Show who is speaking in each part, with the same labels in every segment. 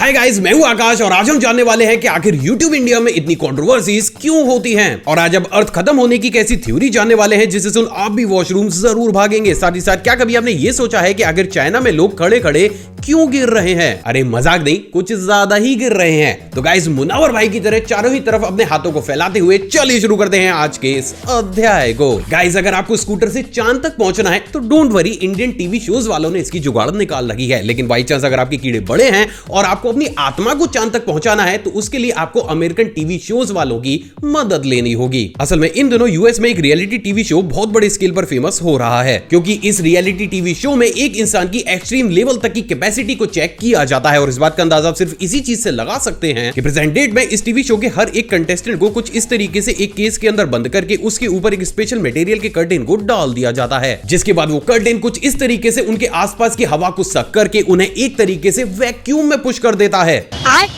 Speaker 1: Hi guys, मैं हूं आकाश और आज हम जानने वाले हैं कि आखिर YouTube इंडिया में इतनी कंट्रोवर्सीज क्यों होती हैं। और आज अब अर्थ खत्म होने की कैसी थ्योरी जानने वाले हैं जिसे सुन आप भी वॉशरूम जरूर भागेंगे। साथ ही साथ क्या कभी आपने ये सोचा है कि आखिर चाइना में लोग खड़े खड़े क्यों गिर रहे हैं? अरे मजाक नहीं, कुछ ज्यादा ही गिर रहे हैं। तो गाइस, मुनावर भाई की तरह चारों ही तरफ अपने हाथों को फैलाते हुए चलिए शुरू करते हैं आज के इस अध्याय को। गाइस, अगर आपको स्कूटर से चांद तक पहुंचना है तो don't worry, Indian TV shows वालों ने इसकी जुगाड़ निकाल रखी है। लेकिन बाई चांस अगर आपके कीड़े बड़े हैं और आपको अपनी आत्मा को चांद तक पहुंचाना है तो उसके लिए आपको अमेरिकन टीवी शोज वालों की मदद लेनी होगी। असल में इन दिनों यूएस में एक रियलिटी टीवी शो बहुत बड़े स्केल पर फेमस हो रहा है, क्योंकि इस रियलिटी टीवी शो में एक इंसान की एक्सट्रीम लेवल तक की कैपेसिटी को चेक किया जाता है। और इस बात का अंदाजा आप सिर्फ इसी चीज से लगा सकते हैं कि प्रेजेंट डेट में इस टीवी शो के हर एक कंटेस्टेंट को कुछ इस तरीके से एक केस के अंदर बंद करके उसके ऊपर एक स्पेशल मटेरियल के कर्टेन को डाल दिया जाता है, जिसके बाद वो कर्टेन कुछ इस तरीके से उनके आसपास की हवा को सक करके उन्हें एक तरीके से वैक्यूम में पुश कर देता है।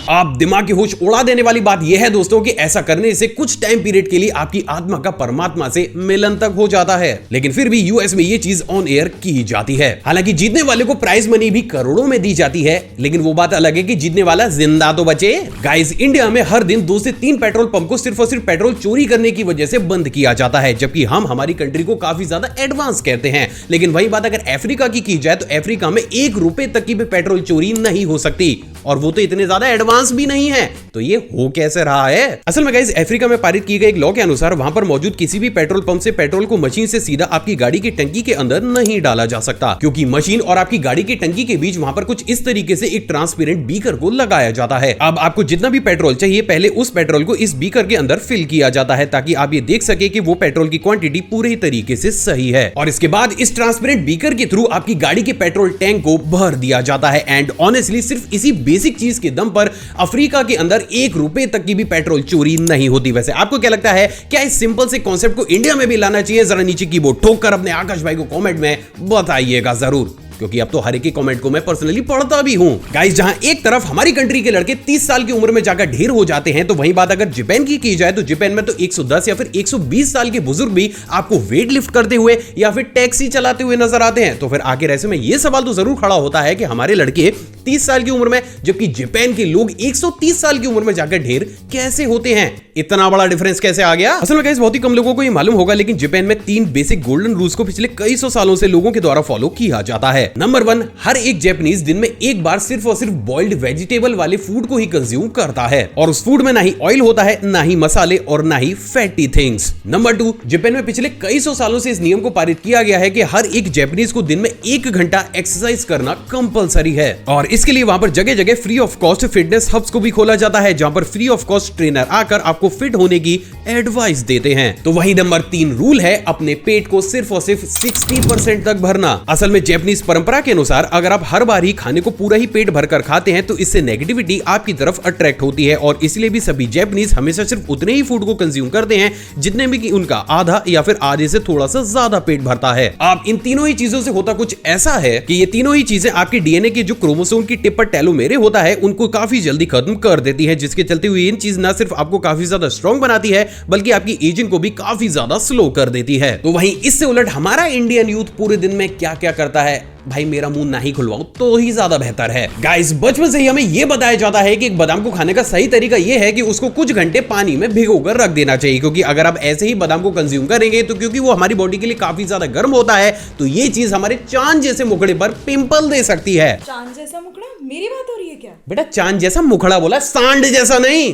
Speaker 1: आप दिमाग की होश उड़ा देने वाली बात यह है दोस्तों कि ऐसा करने से कुछ टाइम पीरियड के लिए आपकी आत्मा का परमात्मा से मिलन तक हो जाता है। लेकिन फिर भी यूएस में यह चीज ऑन एयर की जाती है। हालांकि जीतने वाले को प्राइज मनी भी करोड़ों में दी जाती है, लेकिन वो बात अलग है कि जीतने वाला जिंदा तो बचे। गाइस, इंडिया में हर दिन 2 से 3 पेट्रोल पंप को सिर्फ और सिर्फ पेट्रोल चोरी करने की वजह से बंद किया जाता है, जबकि हम हमारी कंट्री को काफी ज्यादा एडवांस कहते हैं। लेकिन वही बात अगर अफ्रीका की जाए तो अफ्रीका में 1 रुपए तक की भी पेट्रोल चोरी नहीं हो सकती, और वो तो इतने ज्यादा एडवांस भी नहीं है। तो ये हो कैसे रहा है? असल में गाइस, अफ्रीका में पारित किए गए एक लॉ के अनुसार वहां पर मौजूद किसी भी पेट्रोल पंप से पेट्रोल को मशीन से सीधा आपकी गाड़ी की टंकी के अंदर नहीं डाला जा सकता, क्योंकि मशीन और आपकी गाड़ी की टंकी के बीच वहां पर कुछ इस तरीके से एक ट्रांसपेरेंट बीकर को लगाया जाता है। अब आपको जितना भी पेट्रोल चाहिए, पहले उस पेट्रोल को इस बीकर के अंदर फिल किया जाता है, ताकि आप ये देख सके कि वो पेट्रोल की क्वांटिटी पूरे तरीके से सही है। और इसके बाद इस ट्रांसपेरेंट बीकर के थ्रू आपकी गाड़ी के पेट्रोल टैंक को भर दिया जाता है। एंड ऑनेस्टली सिर्फ इसी बेसिक चीज के दम पर अफ्रीका के अंदर 1 रुपए तक की भी पेट्रोल चोरी नहीं होती। वैसे आपको क्या लगता है, क्या इस सिंपल से कॉन्सेप्ट को इंडिया में भी लाना चाहिए? जरा नीचे कीबोर्ड ठोक कर अपने आकाश भाई को कमेंट में बताइएगा जरूर, क्योंकि अब तो हर एक के कमेंट को मैं पर्सनली पढ़ता भी हूं। गाइस, जहां एक तरफ हमारी कंट्री के लड़के 30 साल की उम्र में जाकर ढेर हो जाते हैं, तो वहीं बात अगर जापान की जाए तो जापान में तो 110 या फिर 120 साल के बुजुर्ग भी आपको वेट लिफ्ट करते हुए या फिर टैक्सी चलाते हुए नजर आते हैं। तो फिर आखिर ऐसे में यह सवाल तो जरूर खड़ा होता है कि हमारे लड़के 30 साल की उम्र में, जबकि जापान के लोग 130 साल की उम्र में जाकर ढेर कैसे होते हैं? इतना बड़ा डिफरेंस कैसे आ गया? असल में गाइस, बहुत ही कम लोगों को ये मालूम होगा, लेकिन जापान में 3 बेसिक गोल्डन रूल्स को पिछले कई सौ सालों से लोगों के द्वारा फॉलो किया जाता है। नंबर 1, हर एक जापानीज दिन में एक बार सिर्फ और सिर्फ बॉइल्ड वेजिटेबल वाले फूड को ही कंज्यूम करता है, और उस फूड में ना ही ऑयल होता है, ना ही मसाले और ना ही फैटी थिंग्स। नंबर 2, जापान में पिछले कई सौ सालों से इस नियम को पारित किया गया है कि हर एक जापानीज को दिन में 1 घंटा एक्सरसाइज करना कंपलसरी है, और इसके लिए वहां पर जगह जगह free of cost fitness hubs को भी खोला जाता है, जहां पर फ्री ऑफ कॉस्ट ट्रेनर आकर आपको फिट होने की एडवाइस देते हैं। तो वही नंबर 3 रूल है अपने पेट को सिर्फ और सिर्फ 60% तक भरना। असल में जापानीज परंपरा के अनुसार अगर आप हर बार ही खाने को पूरा ही पेट भरकर खाते हैं तो इससे नेगेटिविटी आपकी तरफ अट्रैक्ट होती है, और इसलिए भी सभी जापानीज हमेशा सिर्फ उतने ही फूड को कंज्यूम करते हैं जितने में कि उनका आधा या फिर आधे से थोड़ा सा ज्यादा पेट भरता है। अब इन तीनों ही चीजों से होता कुछ ऐसा है कि ये तीनों ही चीजें आपके डीएनए के जो क्रोमोसोम की टिप पर टेलोमेरे होता है उनको काफी जल्दी खत्म कर देती है, जिसके चलते हुए इन चीज न सिर्फ आपको काफी ज्यादा स्ट्रॉन्ग बनाती है बल्कि आपकी एजिंग को भी काफी ज्यादा स्लो कर देती है। तो वहीं इससे उलट हमारा इंडियन यूथ पूरे दिन में क्या क्या करता है, भाई मेरा मुंह ना ही खुलवाओ तो ही ज्यादा बेहतर है। गाइस, बचपन से ही हमें यह बताया जाता है कि एक बादाम को खाने का सही तरीका यह है कि उसको कुछ घंटे पानी में भिगोकर रख देना चाहिए, क्योंकि अगर आप ऐसे ही बादाम को कंज्यूम करेंगे तो क्योंकि वो हमारी बॉडी के लिए काफी ज्यादा गर्म होता है, तो ये चीज हमारे चांद जैसे मुखड़े पर पिंपल दे सकती है।
Speaker 2: चांद जैसा मुखड़ा? मेरी बात हो रही है क्या?
Speaker 1: बेटा, चांद जैसा मुखड़ा बोला, सांड जैसा नहीं।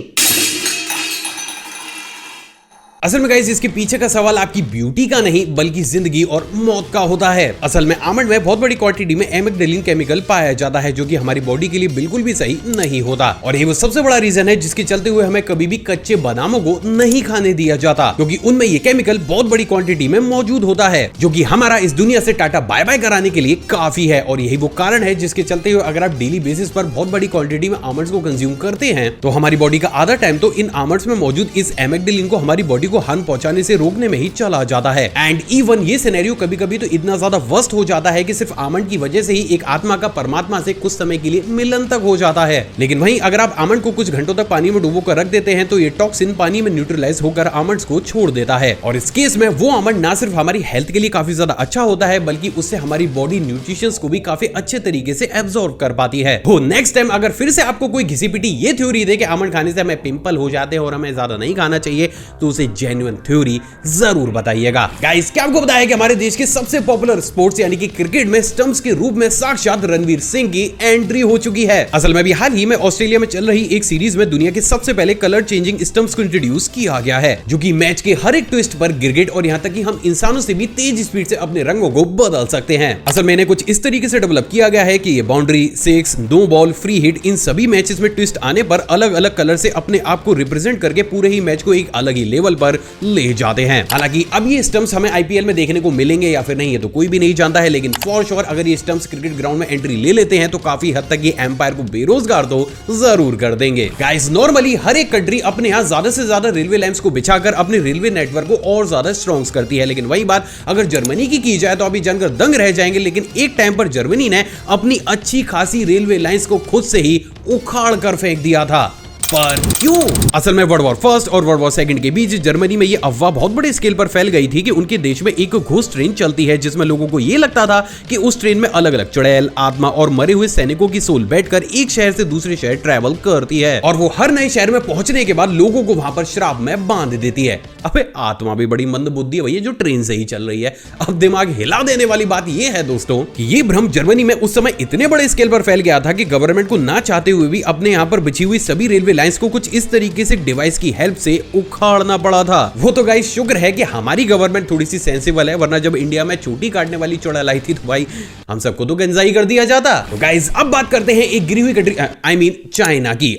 Speaker 1: असल में गाइस, इसके पीछे का सवाल आपकी ब्यूटी का नहीं बल्कि जिंदगी और मौत का होता है। असल में आमंड में बहुत बड़ी क्वांटिटी में एमेग्डेलिन केमिकल पाया जाता है, जो कि हमारी बॉडी के लिए बिल्कुल भी सही नहीं होता, और ये वो सबसे बड़ा रीजन है जिसके चलते हुए हमें कभी भी कच्चे बादामों को नहीं खाने दिया जाता, क्योंकि उनमें ये केमिकल बहुत बड़ी क्वांटिटी में मौजूद होता है, जो कि हमारा इस दुनिया से टाटा बाय बाय कराने के लिए काफी है। और यही वो कारण है जिसके चलते हुए अगर आप डेली बेसिस पर बहुत बड़ी क्वांटिटी में आमंड्स को कंज्यूम करते हैं तो हमारी बॉडी का आधा टाइम तो इन आमंड्स में मौजूद इस एमेग्डेलिन को हमारी बॉडी को हार्म पहुंचाने से रोकने में ही चला जाता है। एंड इवन ये सिनेरियो कभी कभी तो इतना ज्यादा वर्स्ट हो जाता है कि सिर्फ आमंड की वजह से ही एक आत्मा का परमात्मा से कुछ समय के लिए मिलन तक हो जाता है। लेकिन वहीं अगर आप आमंड को कुछ घंटों तक पानी में डुबो कर रख देते हैं तो ये टॉक्सिन पानी में न्यूट्रलाइज होकर आमंड्स को छोड़ देता है। और इस केस में वो आमंड ना सिर्फ हमारी हेल्थ के लिए काफी ज्यादा अच्छा होता है बल्कि उससे हमारी बॉडी न्यूट्रिशंस को भी काफी अच्छे तरीके से एब्जॉर्ब कर पाती है। तो नेक्स्ट टाइम अगर फिर से आपको कोई घिसी पिटी ये थ्योरी दे कि आमंड खाने से हमें पिंपल हो जाते हैं और हमें ज्यादा नहीं खाना चाहिए तो उसे जेन्युइन थ्योरी जरूर बताइएगा। गाइस, क्या आपको पता है कि हमारे देश के सबसे पॉपुलर स्पोर्ट्स यानी कि क्रिकेट में स्टंप्स के रूप में साक्षात रणवीर सिंह की एंट्री हो चुकी है। असल में अभी हाल ही में ऑस्ट्रेलिया में चल रही एक सीरीज में दुनिया के सबसे पहले कलर चेंजिंग स्टंप्स को इंट्रोड्यूस किया गया है, जो कि मैच के हर एक ट्विस्ट पर गिरगिट और यहां तक कि हम इंसानों से भी तेज स्पीड से अपने रंगों को बदल सकते हैं। असल में इन्हें कुछ इस तरीके से डेवलप किया गया है कि ये boundary, six, no ball, free hit, इन सभी मैचेस में ट्विस्ट आने पर अलग अलग कलर से अपने आप को रिप्रेजेंट करके पूरे ही मैच को एक अलग ही लेवल पर ले जाते हैं। हालांकि अब ये स्टंप्स हमें आईपीएल में देखने को मिलेंगे या फिर नहीं ये तो कोई भी नहीं जानता है, लेकिन फॉर श्योर अगर ये स्टंप्स क्रिकेट ग्राउंड में एंट्री ले लेते हैं तो काफी हद तक ये एम्पायर को बेरोजगार तो जरूर कर देंगे। गाइस, नॉर्मली हर एक कंट्री अपने यहाँ ज्यादा से ज्यादा रेलवे लाइंस को बिछाकर अपने रेलवे नेटवर्क को और ज्यादा स्ट्रॉन्ग करती है, लेकिन वही बात अगर जर्मनी की जाए तो अभी जानकर दंग रह जाएंगे। लेकिन एक टाइम पर जर्मनी ने अपनी अच्छी खासी रेलवे लाइंस को खुद से ही उखाड़ कर फेंक दिया था। पर क्यों? असल में वर्ल्ड वॉर फर्स्ट और वर्ल्ड वॉर सेकंड के बीच जर्मनी में ये अफवाह बहुत बड़े स्केल पर फैल गई थी कि उनके देश में एक घोस्ट ट्रेन चलती है जिसमें लोगों को ये लगता था कि उस ट्रेन में अलग अलग चुड़ैल, आत्मा और मरे हुए सैनिकों की सोल बैठकर एक शहर से दूसरे शहर ट्रैवल करती है और वो हर नए शहर में पहुंचने के बाद लोगों को वहां पर श्राप में बांध देती है। अबे आत्मा भी बड़ी मंद बुद्धि है भैया जो ट्रेन से ही चल रही है। अब दिमाग हिला देने वाली बात ये है दोस्तों कि ये भ्रम जर्मनी में उस समय इतने बड़े स्केल पर फैल गया था कि गवर्नमेंट को ना चाहते हुए भी अपने यहाँ पर बिछी हुई सभी रेलवे लाइंस को कुछ इस तरीके से डिवाइस की हेल्प से उखाड़ना पड़ा था। वो तो गाइस शुक्र है कि हमारी गवर्नमेंट थोड़ी सी सेंसिबल है, वरना जब इंडिया में चोटी काटने वाली चुड़ैल आई थी तो भाई हम सबको तो गंजाई कर दिया जाता। तो गाइस अब बात करते हैं एक गिरी हुई कंट्री आई मीन चाइना की।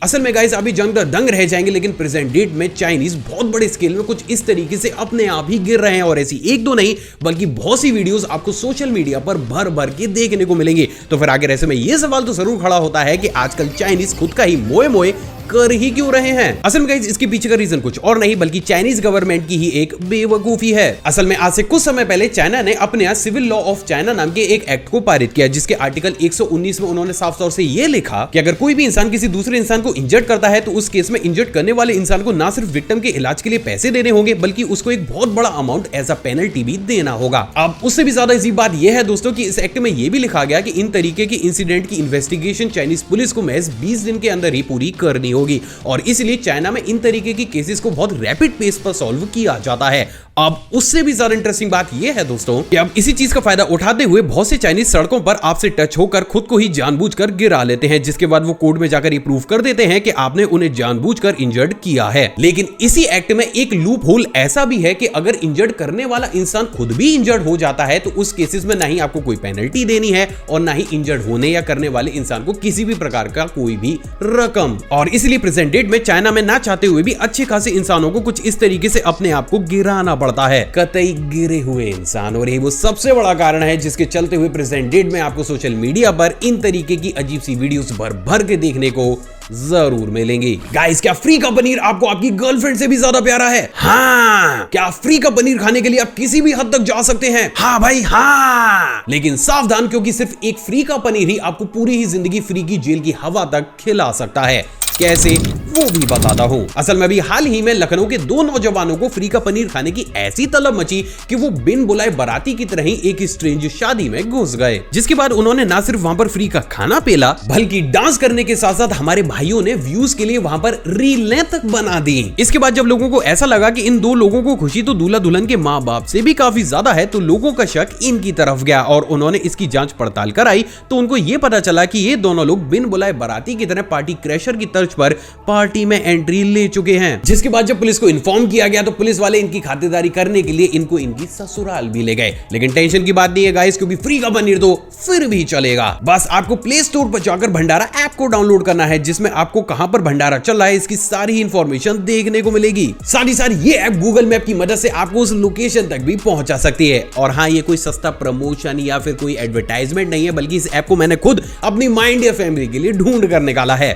Speaker 1: असल में गाइस अभी जंग दंग रह जाएंगे, लेकिन प्रेजेंट डेट में चाइनीज बहुत बड़े स्केल में कुछ इस तरीके से अपने आप ही गिर रहे हैं और ऐसी एक दो नहीं बल्कि बहुत सी वीडियोस आपको सोशल मीडिया पर भर भर के देखने को मिलेंगे। तो फिर आगे ऐसे में ये सवाल तो जरूर खड़ा होता है कि आजकल चाइनीज खुद का ही मोए मोए कर ही क्यों रहे हैं। असल में गाइस इसके पीछे का रीजन कुछ और नहीं बल्कि चाइनीज गवर्नमेंट की ही एक बेवकूफी है। असल में आज से कुछ समय पहले चाइना ने अपने यहाँ सिविल लॉ ऑफ चाइना नाम के एक एक्ट को पारित किया, जिसके आर्टिकल 119 में उन्होंने साफ तौर से ये लिखा कि अगर कोई भी इंसान किसी दूसरे इंसान को इंजर्ड करता है तो उस केस में इंजर्ड करने वाले इंसान को ना सिर्फ विक्टिम के इलाज के लिए पैसे देने होंगे बल्कि उसको एक बहुत बड़ा अमाउंट एज अ पेनल्टी भी देना होगा। अब उससे भी ज्यादा इसी बात यह है दोस्तों कि इस एक्ट में यह भी लिखा गया कि इन तरीके की इंसिडेंट की इन्वेस्टिगेशन चाइनीज पुलिस को महज 20 दिन के अंदर ही पूरी करनी होगी और इसलिए चाइना में इन तरीके की केसेस को बहुत रैपिड पेस पर सॉल्व किया जाता है। अब उससे भी ज्यादा इंटरेस्टिंग बात यह है दोस्तों कि अब इसी चीज का फायदा उठाते हुए बहुत से चाइनीज सड़कों पर आपसे टच होकर खुद को ही जानबूझकर गिरा लेते हैं, जिसके बाद वो कोर्ट में जाकर ये प्रूव कर देते हैं कि आपने उन्हें जानबूझकर इंजर्ड किया है। लेकिन इसी एक्ट में एक लूप होल ऐसा भी है कि अगर इंजर्ड करने वाला इंसान खुद भी इंजर्ड हो जाता है तो उस केसेस में ना ही आपको कोई पेनल्टी देनी है और ना ही इंजर्ड होने या करने वाले इंसान को किसी भी प्रकार का कोई भी रकम। और इसलिए प्रेजेंट डेट में चाइना में ना चाहते हुए भी अच्छे खासे इंसानों को कुछ इस तरीके से अपने आप को गिराना पड़ता है, कतई गिरे हुए इंसान। और यही वो सबसे बड़ा कारण है जिसके चलते हुए प्रेजेंट डेट में आपको सोशल मीडिया पर इन तरीके की अजीब सी वीडियोस भर भर के देखने को जरूर मिलेंगी। गाइस, क्या फ्री का पनीर आपको आपकी गर्लफ्रेंड से भी ज्यादा प्यारा है? हाँ। क्या फ्री का पनीर खाने के लिए आप किसी भी हद तक जा सकते हैं? हाँ भाई हाँ। लेकिन सावधान, क्योंकि सिर्फ एक फ्री का पनीर ही आपको पूरी ही जिंदगी फ्री की जेल की हवा तक खिला सकता है। कैसे, वो भी बताता हूं। असल में अभी हाल ही में लखनऊ के दो नौजवानों को फ्री का पनीर खाने की ऐसी तलब मची कि वो बिन बुलाए बाराती की तरह ही एक स्ट्रेंज शादी में घुस गए, जिसके बाद उन्होंने ना सिर्फ वहां पर फ्री का खाना पेला बल्कि डांस करने के साथ साथ हमारे भाइयों ने व्यूज के लिए वहां पर रीलें तक बना दी। इसके बाद जब लोगों को ऐसा लगा कि इन दो लोगों को खुशी तो दूल्हा दुल्हन के माँ बाप से भी काफी ज्यादा है तो लोगों का शक इनकी तरफ गया और उन्होंने इसकी जांच पड़ताल कराई तो उनको ये पता चला कि ये दोनों लोग बिन बुलाए बाराती की तरह पार्टी क्रैशर की तर्ज पर पार्टी में एंट्री ले चुके हैं। जिसके बाद जब पुलिस को इन्फॉर्म किया गया तो पुलिस वाले इनकी खातिरदारी करने के लिए इनको इनकी ससुराल भी ले गए। लेकिन टेंशन की बात नहीं है गाइस, क्योंकि फ्री का पनीर तो फिर भी चलेगा। बस आपको प्ले स्टोर पर जाकर भंडारा ऐप को डाउनलोड करना है, जिसमें आपको कहां पर भंडारा चल रहा है इसकी सारी इंफॉर्मेशन देखने को मिलेगी। साथ ही साथ ये ऐप गूगल मैप की मदद से आपको उस लोकेशन तक भी पहुंचा सकती है। और हाँ, ये कोई सस्ता प्रमोशन या फिर कोई एडवर्टाइजमेंट नहीं है, बल्कि इस ऐप को मैंने खुद अपनी माइंड या फैमिली के लिए ढूंढ कर निकाला है।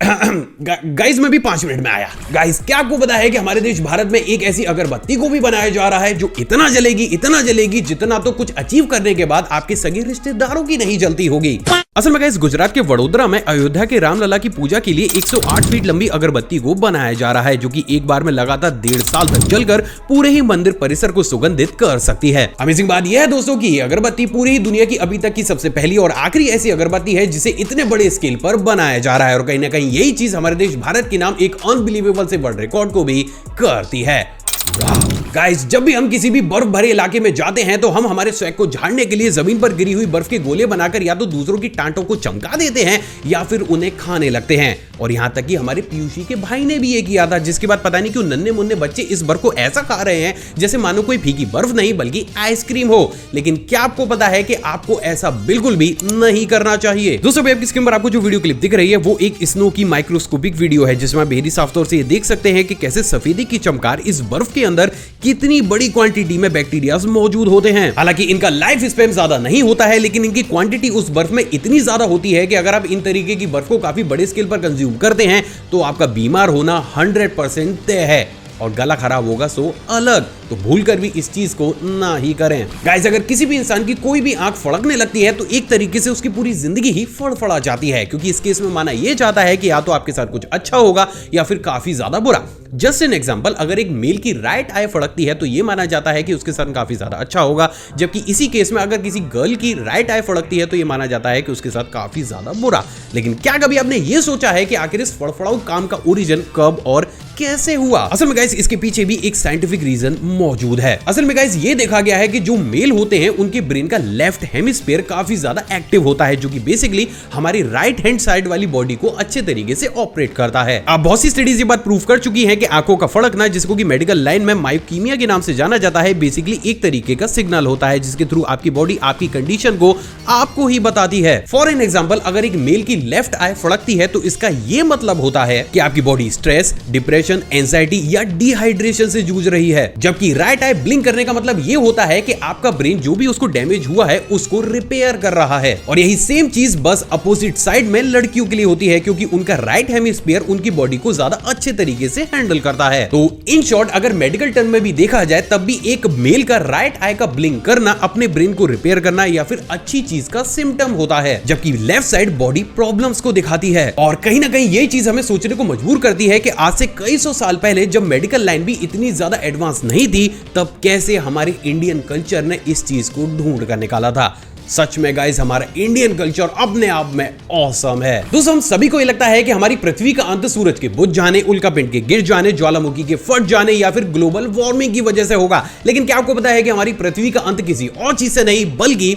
Speaker 1: गाइस मैं भी 5 मिनट में आया। गाइस क्या आपको पता है कि हमारे देश भारत में एक ऐसी अगरबत्ती को भी बनाया जा रहा है जो इतना जलेगी जितना तो कुछ अचीव करने के बाद आपके सगे रिश्तेदारों की नहीं जलती होगी। असल में गाइस गुजरात के वडोदरा में अयोध्या के रामलला की पूजा के लिए 108 फीट लंबी अगरबत्ती को बनाया जा रहा है, जो कि एक बार में लगातार 1.5 साल तक जलकर पूरे ही मंदिर परिसर को सुगंधित कर सकती है। अमेजिंग बात यह है दोस्तों की अगरबत्ती पूरी ही दुनिया की अभी तक की सबसे पहली और आखिरी ऐसी अगरबत्ती है जिसे इतने बड़े स्केल पर बनाया जा रहा है, और कहीं ना कहीं यही चीज हमारे देश भारत के नाम एक अनबिलीवेबल से वर्ल्ड रिकॉर्ड को भी करती है। गाइस जब भी हम किसी भी बर्फ भरे इलाके में जाते हैं तो हम हमारे स्वैग को झाड़ने के लिए जमीन पर गिरी हुई बर्फ के गोले बनाकर या तो दूसरों की टांटों को चमका देते हैं या फिर उन्हें खाने लगते हैं। और यहां तक कि हमारे पीयूषी के भाई ने भी ये किया था, जिसके बाद पता नहीं क्यों नन्हे मुन्ने बच्चे इस बर्फ को ऐसा खा रहे हैं जैसे मानो कोई फीकी बर्फ नहीं बल्कि आइसक्रीम हो। लेकिन क्या आपको पता है कि आपको ऐसा बिल्कुल भी नहीं करना चाहिए। दोस्तों आपकी स्क्रीन पर आपको जो वीडियो क्लिप दिख रही है वो एक स्नो की माइक्रोस्कोपिक वीडियो है, जिसमें बेहद साफ तौर से ये देख सकते हैं कि कैसे सफेदी की चमकार इस बर्फ के अंदर कितनी बड़ी क्वांटिटी में बैक्टीरिया मौजूद होते हैं। हालांकि इनका लाइफ स्पैन ज्यादा नहीं होता है, लेकिन इनकी क्वांटिटी उस बर्फ में इतनी ज्यादा होती है कि अगर आप इन तरीके की बर्फ को काफी बड़े स्केल पर कंज्यूम करते हैं तो आपका बीमार होना 100% तय है, और गला खराब होगा सो अलग। तो भूलकर भी इस चीज को ना ही करें। गाइस अगर किसी भी इंसान की कोई भी आंख फड़कने लगती है तो एक तरीके से उसकी पूरी जिंदगी ही फड़फड़ा जाती है, क्योंकि इस केस में माना यह जाता है कि या तो आपके साथ कुछ अच्छा होगा या फिर काफी ज्यादा बुरा। जस्ट एन एग्जांपल, अगर एक मेल की राइट आई फड़कती है तो यह माना जाता है कि उसके साथ काफी ज्यादा अच्छा होगा, जबकि इसी केस में अगर किसी गर्ल की राइट आई फड़कती है तो यह माना जाता है कि उसके साथ काफी ज्यादा बुरा। लेकिन क्या कभी आपने यह सोचा है कि आखिर इस फड़फड़ाऊ काम का ओरिजिन कब और कैसे हुआ? असल में गाइस इसके पीछे भी एक साइंटिफिक रीजन मौजूद है। असल में गाइस ये देखा गया है कि जो मेल होते हैं उनके ब्रेन का लेफ्ट हेमिस्फीयर काफी ज्यादा एक्टिव होता है, जो कि बेसिकली हमारी राइट हैंड साइड वाली बॉडी को अच्छे तरीके से ऑपरेट करता है। अब बहुत सी स्टडीज ये बात प्रूव कर चुकी है कि आंखों का फड़कना, जिसको कि मेडिकल लाइन में मायोकीमिया के नाम से जाना जाता है, बेसिकली एक तरीके का सिग्नल होता है जिसके थ्रू आपकी बॉडी आपकी कंडीशन को आपको ही बताती है। फॉर एन एग्जांपल, अगर एक मेल की लेफ्ट आई फड़कती है तो इसका यह मतलब होता है कि आपकी बॉडी स्ट्रेस, डिप्रेशन, एंजाइटी या डिहाइड्रेशन से जूझ रही है, जबकि राइट आई ब्लिंक करने का मतलब यह होता है कि आपका ब्रेन जो भी उसको डैमेज हुआ है उसको रिपेयर कर रहा है। और यही सेम चीज बस अपोजिट साइड में लड़कियों के लिए होती है, क्योंकि उनका राइट हेमिस्फीयर उनकी बॉडी को ज्यादा अच्छे तरीके से हैंडल करता है। तो इन शॉर्ट अगर मेडिकल टर्म में भी देखा जाए तब भी एक मेल का राइट आई का ब्लिंक करना अपने ब्रेन को रिपेयर करना या फिर अच्छी चीज का सिम्टम होता है, जबकि लेफ्ट साइड बॉडी प्रॉब्लम्स को दिखाती है। और कहीं ना कहीं ये चीज हमें सोचने को मजबूर करती है कि आज से कई सौ साल पहले जब मेडिकल लाइन भी इतनी ज्यादा एडवांस नहीं थी, तब कैसे हमारे इंडियन कल्चर ने इस चीज को ढूंढ कर निकाला था। सच में गाइस हमारा इंडियन कल्चर अपने आप में ऑसम है। दोस्तों हम सभी को ये लगता है कि हमारी पृथ्वी का अंत सूरज के बुझ जाने, उल्कापिंड के गिर जाने, ज्वालामुखी के फट जाने या फिर ग्लोबल वार्मिंग की वजह से होगा। लेकिन क्या आपको पता है कि हमारी पृथ्वी का अंत किसी और चीज से नहीं बल्कि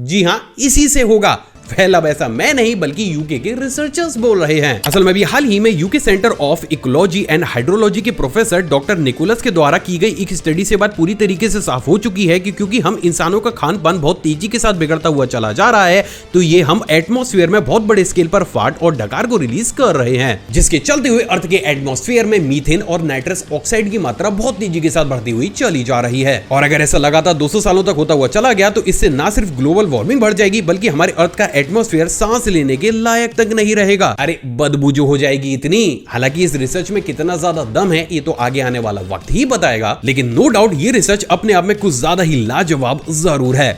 Speaker 1: जी हां इसी से होगा। पहला ऐसा मैं नहीं बल्कि यूके के रिसर्चर्स बोल रहे हैं। असल में भी हाल ही में UK centre of ecology and hydrology के प्रोफेसर डॉक्टर निकोलस के द्वारा की गई एक स्टडी से बात पूरी तरीके से साफ हो चुकी है कि क्योंकि हम इंसानों का खान पान बहुत तेजी के साथ बिगड़ता हुआ चला जा रहा है, तो ये हम एटमॉस्फेयर में बहुत बड़े स्केल पर फाट और डकार को रिलीज कर रहे हैं, जिसके चलते हुए अर्थ के एटमॉस्फेयर में मीथेन और नाइट्रस ऑक्साइड की मात्रा बहुत तेजी के साथ बढ़ती हुई चली जा रही है। और अगर ऐसा लगातार 200 सालों तक होता हुआ चला गया तो इससे ना सिर्फ ग्लोबल वार्मिंग बढ़ जाएगी बल्कि हमारे अर्थ का एटमॉस्फेयर सांस लेने के लायक तक नहीं रहेगा। अरे बदबू जो हो जाएगी इतनी। हालांकि इस रिसर्च में कितना ज्यादा दम है ये तो आगे आने वाला वक्त ही बताएगा, लेकिन नो डाउट ये रिसर्च अपने आप में कुछ ज्यादा ही लाजवाब जरूर है।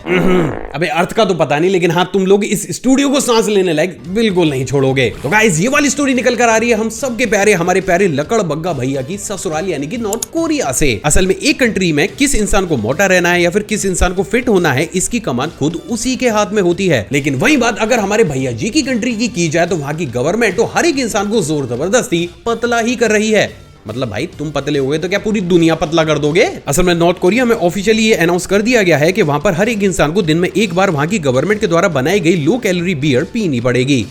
Speaker 1: अबे अर्थ का तो पता नहीं, लेकिन हाँ तुम लोग इस स्टूडियो को सांस लेने लायक बिल्कुल नहीं छोड़ोगे। तो गाइस ये वाली स्टोरी निकल कर आ रही है हम सबके प्यारे हमारे प्यारे लकड़ बग्गा भैया की ससुराल यानी कि नॉर्थ कोरिया से। असल में एक कंट्री में किस इंसान को मोटा रहना है या फिर किस इंसान को फिट होना है, इसकी कमान खुद उसी के हाथ में होती है। लेकिन वही बात अगर हमारे भैया जी की कंट्री की जाए तो वहां की गवर्नमेंट तो हर एक इंसान को जोर जबरदस्ती पतला ही कर रही है। मतलब भाई तुम पतले हो गए तो क्या पूरी दुनिया पतला कर दोगे? असल में नॉर्थ कोरिया में ऑफिशियली ये अनाउंस कर दिया गया है कि वहां पर हर एक इंसान को दिन में एक बार वहां की गवर्नमेंट के द्वारा बनाई गई लो कैलोरी बियर पीनी पड़ेगी।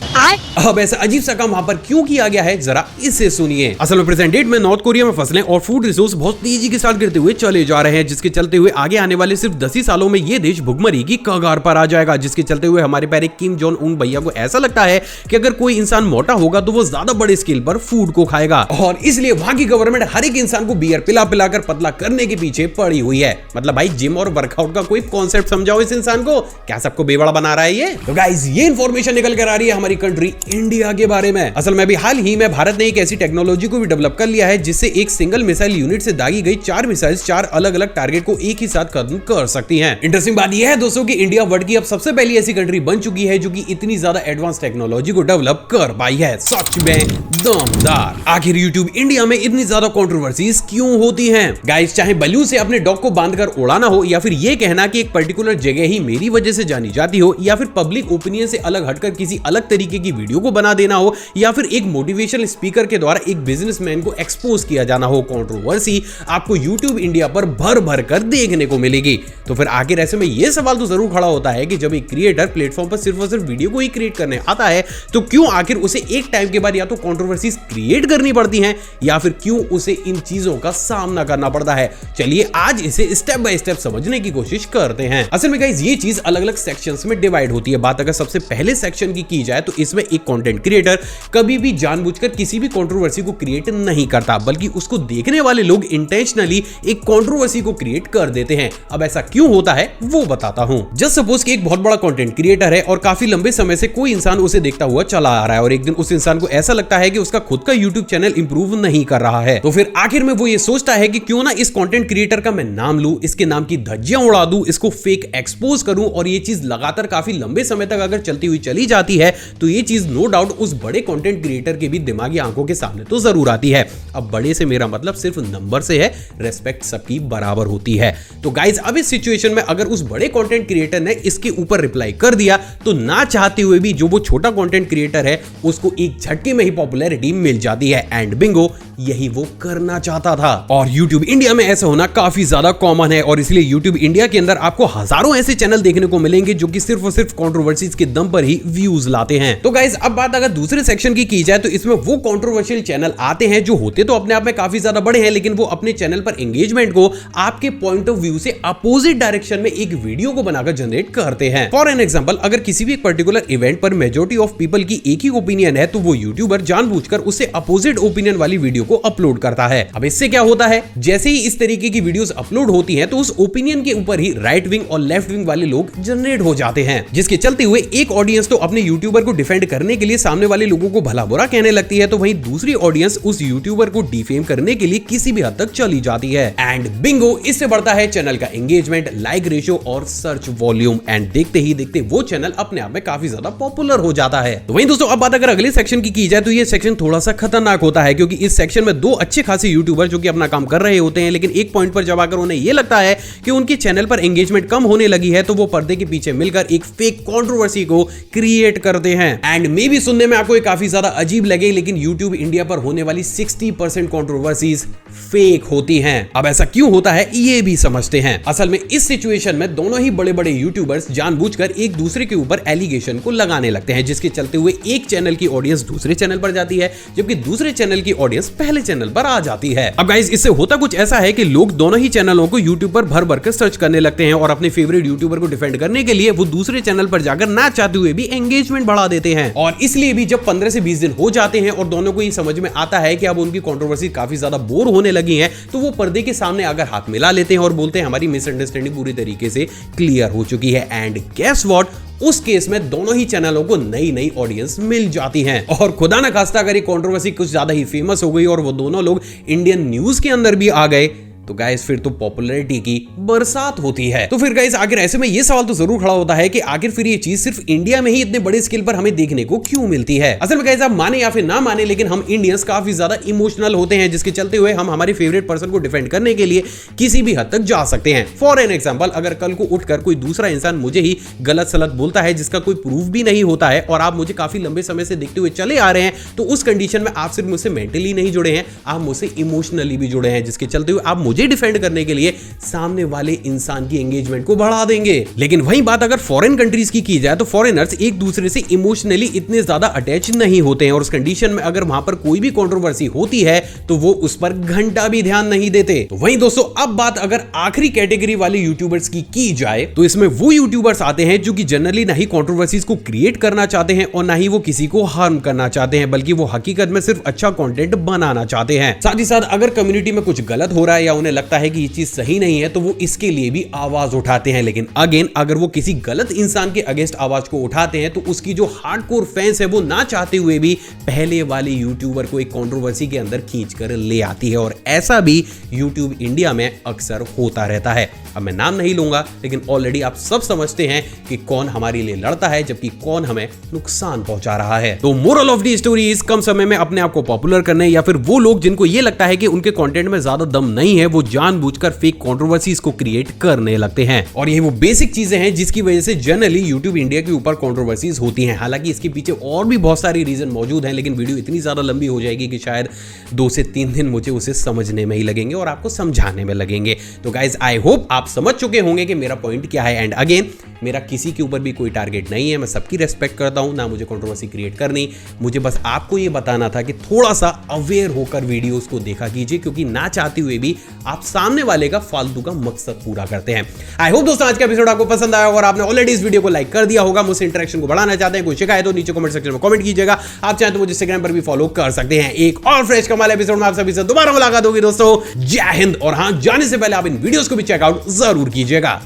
Speaker 1: अब ऐसा अजीब सा काम वहां पर क्यों किया गया है जरा इससे सुनिए। असल में प्रेजेंट डेट में नॉर्थ कोरिया में फसलें और फूड रिसोर्स बहुत तेजी के साथ गिरते हुए चले जा रहे हैं, जिसके चलते हुए आगे आने वाले सिर्फ 10 ही सालों में ये देश भुखमरी की कगार पर आ जाएगा। जिसके चलते हुए हमारे प्यारे किम जोंग उन भैया को ऐसा लगता है कि अगर कोई इंसान मोटा होगा तो वो ज्यादा बड़े स्केल पर फूड को खाएगा, और इसलिए वहां की की गवर्नमेंट हर एक इंसान को बियर पिला पिलाकर पतला करने के पीछे पड़ी हुई है। मतलब भाई जिम और वर्कआउट का कोई कॉन्सेप्ट समझाओ इस इंसान को, क्या सबको बेवड़ा बना रहा है ये? तो गाइस ये इंफॉर्मेशन निकल कर आ रही है हमारी कंट्री इंडिया के बारे में। असल में भी हाल ही में भारत ने एक ऐसी टेक्नोलॉजी को भी डेवलप कर लिया है जिससे एक सिंगल मिसाइल यूनिट से दागी गई 4 मिसाइल 4 अलग अलग टारगेट को एक ही साथ खत्म कर सकती हैं। इंटरेस्टिंग बात यह है दोस्तों कि इंडिया वर्ल्ड की अब सबसे पहली ऐसी कंट्री बन चुकी है जो कि इतनी ज्यादा एडवांस टेक्नोलॉजी को डेवलप कर पाई है। सच में दमदार। आखिर यूट्यूब इंडिया में इतनी ज्यादा कंट्रोवर्सीज क्यों होती हैं? गाइस चाहे बलून से अपने डॉग को बांधकर उड़ाना हो, या फिर ये कहना कि एक पर्टिकुलर जगह ही मेरी वजह से जानी जाती हो, या फिर पब्लिक ओपिनियन से अलग हटकर किसी अलग तरीके की वीडियो को बना देना हो, या फिर एक मोटिवेशनल स्पीकर के द्वारा एक बिजनेसमैन को एक्सपोज किया जाना हो, कंट्रोवर्सी आपको यूट्यूब इंडिया पर भर भर कर देखने को मिलेगी। तो फिर आखिर ऐसे में यह सवाल तो जरूर खड़ा होता है कि जब एक क्रिएटर प्लेटफॉर्म पर सिर्फ और सिर्फ वीडियो को ही क्रिएट करने आता है तो क्यों आखिर उसे एक टाइम के बाद या तो कंट्रोवर्सीज क्रिएट करनी पड़ती हैं, या फिर क्यों उसे इन चीजों का सामना करना पड़ता है? चलिए आज इसे स्टेप बाय स्टेप समझने की कोशिश करते हैं। असल में गाइस ये चीज अलग अलग सेक्शंस में डिवाइड होती है। बात अगर सबसे पहले सेक्शन की जाए तो इसमें एक कंटेंट क्रिएटर कभी भी जानबूझकर किसी भी कंट्रोवर्सी को क्रिएट नहीं करता, बल्कि उसको देखने वाले लोग इंटेंशनली एक कंट्रोवर्सी को क्रिएट कर देते हैं। अब ऐसा क्यों होता है वो बताता हूं। जस्ट सपोज कि एक बहुत बड़ा कंटेंट क्रिएटर है और काफी लंबे समय से कोई इंसान उसे देखता हुआ चला आ रहा है, और एक दिन उस इंसान को ऐसा लगता है कि उसका खुद का यूट्यूब चैनल इंप्रूव नहीं कर रहा है। तो फिर आखिर में वो ये सोचता है कि क्यों ना इस कंटेंट क्रिएटर का मैं नाम लूं, इसके नाम की धज्जियां उड़ा दूं, इसको फेक एक्सपोज करूं, और ये चीज लगातार काफी लंबे समय तक अगर चलती हुई चली जाती है तो ये चीज नो डाउट उस बड़े कंटेंट क्रिएटर के भी दिमागी आंखों के सामने तो जरूर आती है। अब बड़े से मेरा मतलब सिर्फ नंबर से है, रेस्पेक्ट सबकी बराबर होती है। तो गाइज अब इस सिचुएशन में अगर उस बड़े कंटेंट क्रिएटर ने इसके ऊपर रिप्लाई कर दिया तो ना चाहते हुए भी जो वो छोटा कंटेंट क्रिएटर है उसको एक झटके में ही पॉपुलैरिटी मिल जाती है। एंड बिंगो यही वो करना चाहता था। और YouTube इंडिया में ऐसा होना काफी ज्यादा कॉमन है, और इसलिए YouTube इंडिया के अंदर आपको हजारों ऐसे चैनल देखने को मिलेंगे जो कि सिर्फ और सिर्फ कंट्रोवर्सीज के दम पर ही व्यूज लाते हैं। तो गाइस अब बात अगर दूसरे सेक्शन की जाए तो इसमें वो कंट्रोवर्शियल चैनल आते हैं जो होते तो अपने आप में काफी ज्यादा बड़े हैं, लेकिन वो अपने चैनल पर एंगेजमेंट को आपके पॉइंट ऑफ व्यू से अपोजिट डायरेक्शन में एक वीडियो को बनाकर जनरेट करते हैं। फॉर एन एग्जांपल, अगर किसी भी एक पर्टिकुलर इवेंट पर मेजॉरिटी ऑफ पीपल की एक ही ओपिनियन है तो वो यूट्यूबर जानबूझकर उससे अपोजिट ओपिनियन वाली वीडियो को अपलोड करता है। अब इससे क्या होता है, जैसे ही इस तरीके की वीडियोस अपलोड होती हैं तो उस ओपिनियन के ऊपर ही राइट विंग और लेफ्ट विंग वाले लोग जनरेट हो जाते हैं, जिसके चलते हुए एक ऑडियंस तो अपने यूट्यूबर को डिफेंड करने के लिए सामने वाले लोगों को भला बुरा कहने लगती है, तो वहीं दूसरी ऑडियंस उस यूट्यूबर को डिफेम करने के लिए किसी भी हद तक चली जाती है। एंड बिंगो इससे बढ़ता है चैनल का एंगेजमेंट, लाइक रेशियो और सर्च वॉल्यूम, एंड देखते ही देखते वो चैनल अपने आप में काफी ज्यादा पॉपुलर हो जाता है। तो वहीं दोस्तों अब बात अगर अगले सेक्शन की जाए तो ये सेक्शन थोड़ा सा खतरनाक होता है, क्योंकि इस सेक्शन में दो अच्छे खासे यूट्यूबर जो कि अपना काम कर रहे होते हैं, लेकिन एक पॉइंट पर जब आकर उन्हें यह लगता है कि उनके चैनल पर एंगेजमेंट कम होने लगी है तो वो पर्दे के पीछे मिलकर एक फेक कंट्रोवर्सी को क्रिएट करते हैं। एंड मे भी सुनने में आपको काफी ज्यादा अजीब लगे, लेकिन यूट्यूब इंडिया पर होने वाली 60% कंट्रोवर्सीज फेक होती हैं। अब ऐसा क्यों होता है ये भी समझते हैं। असल में इस सिचुएशन में दोनों ही बड़े बड़े यूट्यूबर्स जानबूझकर एक दूसरे के ऊपर एलिगेशन को लगाने लगते हैं, जिसके चलते हुए एक चैनल की ऑडियंस दूसरे चैनल पर जाती है जबकि दूसरे चैनल की ऑडियंस पहले चैनल पर आ जाती है। अब गाइस इससे होता कुछ ऐसा है कि लोग दोनों ही चैनलों को यूट्यूब पर भर भर कर सर्च करने लगते हैं और अपने फेवरेट यूट्यूबर को डिफेंड करने के लिए वो दूसरे चैनल पर जाकर ना चाहते हुए भी एंगेजमेंट बढ़ा देते हैं। और इसलिए भी जब 15 से 20 दिन हो जाते हैं और दोनों को ये समझ में आता है कि अब उनकी कंट्रोवर्सी काफी ज्यादा बोर होने लगी है, तो वो पर्दे के सामने आकर हाथ मिला लेते हैं और बोलते हैं हमारी मिसअंडरस्टैंडिंग पूरी तरीके से क्लियर हो चुकी है। एंड गेस व्हाट, उस केस में दोनों ही चैनलों को नई नई ऑडियंस मिल जाती है। और खुदा ना खास्ता अगर ये कंट्रोवर्सी कुछ ज्यादा ही फेमस हो गई और वो दोनों लोग इंडियन न्यूज के अंदर भी आ गए तो गाइस फिर तो पॉपुलैरिटी की बरसात होती है। तो फिर गाइस आखिर ऐसे में ये सवाल तो जरूर खड़ा होता है कि आखिर फिर ये चीज सिर्फ इंडिया में ही इतने बड़े स्केल पर हमें देखने को क्यों मिलती है। असल में गाइस आप माने या फिर ना माने, लेकिन हम इंडियंस काफी ज्यादा इमोशनल होते हैं, जिसके चलते हुए हम हमारे फेवरेट पर्सन को डिफेंड करने के लिए किसी भी हद तक जा सकते हैं। फॉर एन एग्जाम्पल, अगर कल को उठकर कोई दूसरा इंसान मुझे ही गलत सलत बोलता है जिसका कोई प्रूफ भी नहीं होता है और आप मुझे काफी लंबे समय से देखते हुए चले आ रहे हैं, तो उस कंडीशन में आप सिर्फ मुझसे मेंटली नहीं जुड़े हैं, आप मुझसे इमोशनली भी जुड़े हैं, जिसके चलते हुए आप मुझे डिफेंड करने के लिए सामने वाले इंसान की एंगेजमेंट को बढ़ा देंगे। लेकिन वही बात अगर फॉरेन कंट्रीज की जाए तो फॉरेनर्स एक दूसरे से इमोशनली इतने ज्यादा अटैच नहीं होते हैं और उस कंडीशन में अगर वहां पर कोई भी कंट्रोवर्सी होती है तो वो उस पर घंटा भी ध्यान नहीं देते। तो वहीं दोस्तों अब बात अगर आखिरी कैटेगरी वाले यूट्यूबर्स की जाए तो इसमें वो यूट्यूबर्स आते हैं जो कि जनरली ना ही कंट्रोवर्सीज को क्रिएट करना चाहते हैं और ना ही वो किसी को हार्म करना चाहते हैं, बल्कि वो हकीकत में सिर्फ अच्छा कंटेंट बनाना चाहते हैं। साथ ही साथ अगर कम्युनिटी में कुछ गलत हो रहा है या उन्हें लगता है कि ये चीज सही नहीं है तो वो इसके लिए भी आवाज उठाते हैं। लेकिन अगेन अगर वो किसी गलत इंसान के अगेंस्ट आवाज को उठाते हैं तो उसकी जो हार्डकोर फैंस है वो ना चाहते हुए भी पहले वाले यूट्यूबर को एक कंट्रोवर्सी के अंदर खींच कर ले आती है और ऐसा भी यूट्यूब इंडिया में अक्सर होता रहता है। अब मैं नाम नहीं लूंगा लेकिन ऑलरेडी आप सब समझते हैं कि कौन हमारे लिए लड़ता है जबकि कौन हमें नुकसान पहुंचा रहा है। तो moral of the story is come समय में अपने आप को पॉपुलर करने या फिर वो लोग जिनको ये लगता है कि उनके कंटेंट में ज्यादा दम नहीं है वो जानबूझकर फेक कंट्रोवर्सीज को क्रिएट करने लगते हैं। और ये वो बेसिक चीजें हैं जिसकी वजह से जनरली यूट्यूब इंडिया के ऊपर कंट्रोवर्सीज होती हैं। हालांकि इसके पीछे और भी बहुत सारी रीजन मौजूद हैं लेकिन वीडियो इतनी ज्यादा लंबी हो जाएगी कि शायद 2 से 3 दिन मुझे उसे समझने में ही लगेंगे और आपको समझाने में लगेंगे। तो गाइज आई होप आप समझ चुके होंगे कि मेरा पॉइंट क्या है। एंड अगेन मेरा किसी के ऊपर भी कोई टारगेट नहीं है, मैं सबकी रेस्पेक्ट करता हूं, ना मुझे कंट्रोवर्सी क्रिएट करनी। मुझे बस आपको ये बताना था कि थोड़ा सा अवेयर होकर वीडियोस को देखा कीजिए क्योंकि ना चाहते हुए भी आप सामने वाले का फालतू का मकसद पूरा करते हैं। आई होप दोस्तों आज का एपिसोड आपको पसंद आया और आपने ऑलरेडी इस वीडियो को लाइक कर दिया होगा। मुझसे इंटरेक्शन को बढ़ाना चाहते हैं, कोई शिकायत हो नीचे कमेंट सेक्शन में कमेंट कीजिएगा। आप चाहें तो मुझे इंस्टाग्राम पर भी फॉलो कर सकते हैं। एक और फ्रेश कमाल एपिसोड में आप सभी से दोबारा मुलाकात होगी दोस्तों। जय हिंद। और हां, जाने से पहले आप इन वीडियोस को भी चेकआउट जरूर कीजिएगा।